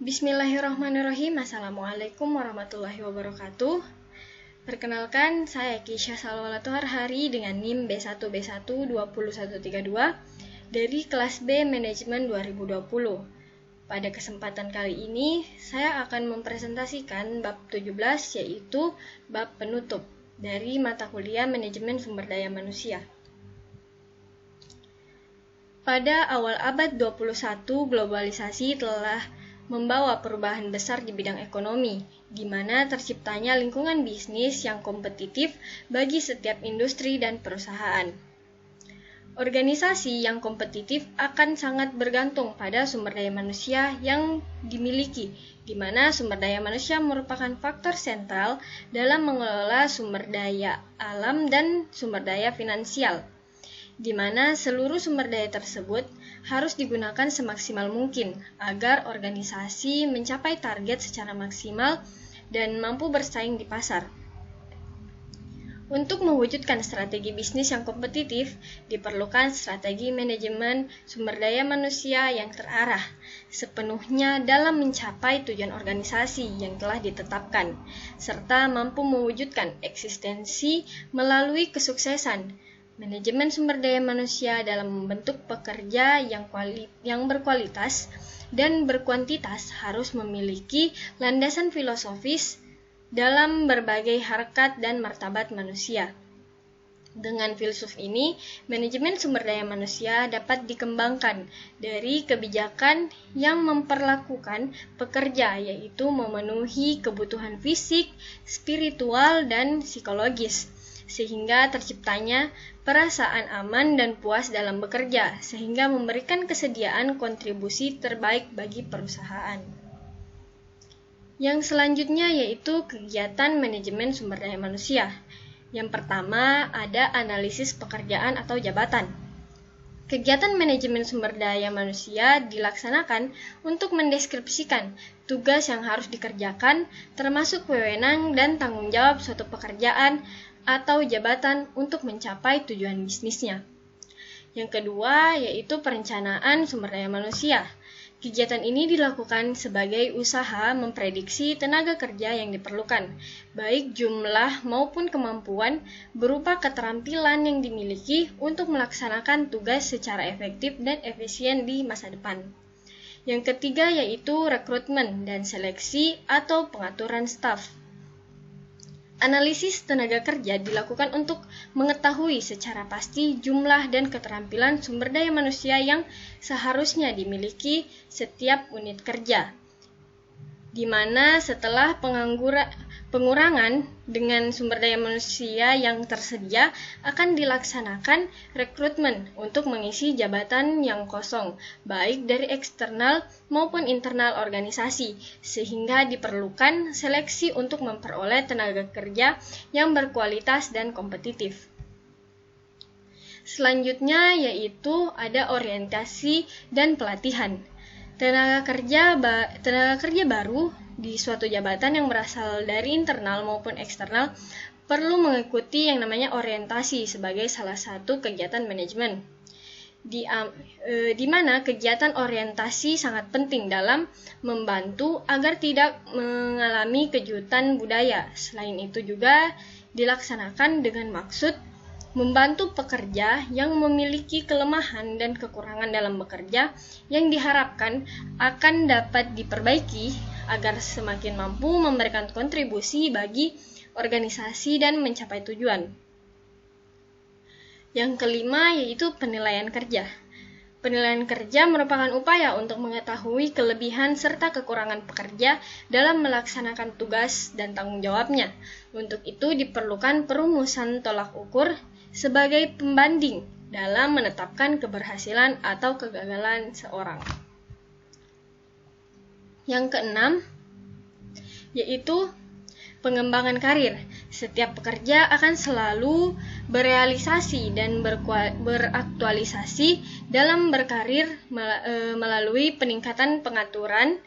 Bismillahirrahmanirrahim. Assalamualaikum warahmatullahi wabarakatuh. Perkenalkan, saya Kisha Salawatu Harhari dengan NIM B1B12132 dari kelas B Manajemen 2020. Pada kesempatan kali ini, saya akan mempresentasikan bab 17 yaitu bab penutup dari mata kuliah Manajemen Sumber Daya Manusia. Pada awal abad 21, globalisasi telah membawa perubahan besar di bidang ekonomi, di mana terciptanya lingkungan bisnis yang kompetitif bagi setiap industri dan perusahaan. Organisasi yang kompetitif akan sangat bergantung pada sumber daya manusia yang dimiliki, di mana sumber daya manusia merupakan faktor sentral dalam mengelola sumber daya alam dan sumber daya finansial, di mana seluruh sumber daya tersebut harus digunakan semaksimal mungkin agar organisasi mencapai target secara maksimal dan mampu bersaing di pasar. Untuk mewujudkan strategi bisnis yang kompetitif, diperlukan strategi manajemen sumber daya manusia yang terarah sepenuhnya dalam mencapai tujuan organisasi yang telah ditetapkan, serta mampu mewujudkan eksistensi melalui kesuksesan manajemen sumber daya manusia dalam membentuk pekerja yang berkualitas dan berkuantitas harus memiliki landasan filosofis dalam berbagai harkat dan martabat manusia. Dengan filsuf ini, manajemen sumber daya manusia dapat dikembangkan dari kebijakan yang memperlakukan pekerja, yaitu memenuhi kebutuhan fisik, spiritual, dan psikologis, sehingga terciptanya perasaan aman dan puas dalam bekerja, sehingga memberikan kesediaan kontribusi terbaik bagi perusahaan. Yang selanjutnya yaitu kegiatan manajemen sumber daya manusia. Yang pertama ada analisis pekerjaan atau jabatan. Kegiatan manajemen sumber daya manusia dilaksanakan untuk mendeskripsikan tugas yang harus dikerjakan, termasuk wewenang dan tanggung jawab suatu pekerjaan atau jabatan untuk mencapai tujuan bisnisnya. Yang kedua yaitu perencanaan sumber daya manusia. Kegiatan ini dilakukan sebagai usaha memprediksi tenaga kerja yang diperlukan, baik jumlah maupun kemampuan berupa keterampilan yang dimiliki untuk melaksanakan tugas secara efektif dan efisien di masa depan. Yang ketiga yaitu rekrutmen dan seleksi atau pengaturan staf. Analisis tenaga kerja dilakukan untuk mengetahui secara pasti jumlah dan keterampilan sumber daya manusia yang seharusnya dimiliki setiap unit kerja, di mana setelah pengurangan dengan sumber daya manusia yang tersedia akan dilaksanakan rekrutmen untuk mengisi jabatan yang kosong, baik dari eksternal maupun internal organisasi, sehingga diperlukan seleksi untuk memperoleh tenaga kerja yang berkualitas dan kompetitif. Selanjutnya yaitu ada orientasi dan pelatihan. Tenaga kerja baru di suatu jabatan yang berasal dari internal maupun eksternal perlu mengikuti yang namanya orientasi sebagai salah satu kegiatan manajemen. Di mana kegiatan orientasi sangat penting dalam membantu agar tidak mengalami kejutan budaya. Selain itu juga dilaksanakan dengan maksud membantu pekerja yang memiliki kelemahan dan kekurangan dalam bekerja yang diharapkan akan dapat diperbaiki agar semakin mampu memberikan kontribusi bagi organisasi dan mencapai tujuan. Yang kelima yaitu penilaian kerja. Penilaian kerja merupakan upaya untuk mengetahui kelebihan serta kekurangan pekerja dalam melaksanakan tugas dan tanggung jawabnya. Untuk itu diperlukan perumusan tolak ukur sebagai pembanding dalam menetapkan keberhasilan atau kegagalan seorang. Yang keenam yaitu pengembangan karir. Setiap pekerja akan selalu berealisasi dan beraktualisasi dalam berkarir melalui peningkatan pengetahuan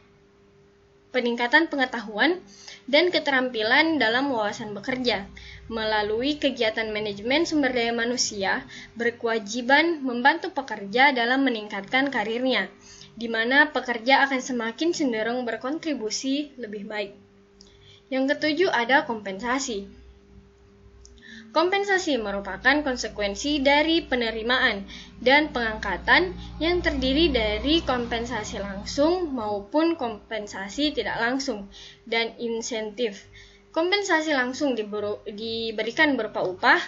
dan keterampilan dalam wawasan bekerja. Melalui kegiatan manajemen sumber daya manusia, berkewajiban membantu pekerja dalam meningkatkan karirnya, di mana pekerja akan semakin cenderung berkontribusi lebih baik. Yang ketujuh ada kompensasi. Kompensasi merupakan konsekuensi dari penerimaan dan pengangkatan yang terdiri dari kompensasi langsung maupun kompensasi tidak langsung dan insentif. Kompensasi langsung diberikan berupa upah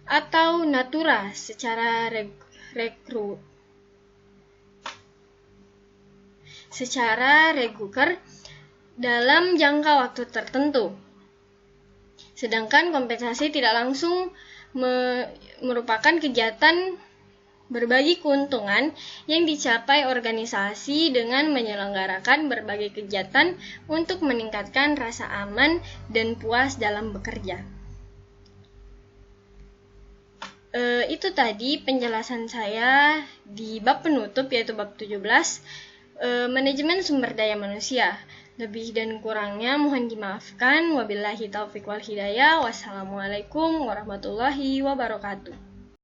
atau natura secara reguler dalam jangka waktu tertentu. Sedangkan kompensasi tidak langsung merupakan kegiatan berbagi keuntungan yang dicapai organisasi dengan menyelenggarakan berbagai kegiatan untuk meningkatkan rasa aman dan puas dalam bekerja. Itu tadi penjelasan saya di bab penutup, yaitu bab 17, manajemen sumber daya manusia. Lebih dan kurangnya mohon dimaafkan. Wabillahi taufiq wal hidayah. Wassalamualaikum warahmatullahi wabarakatuh.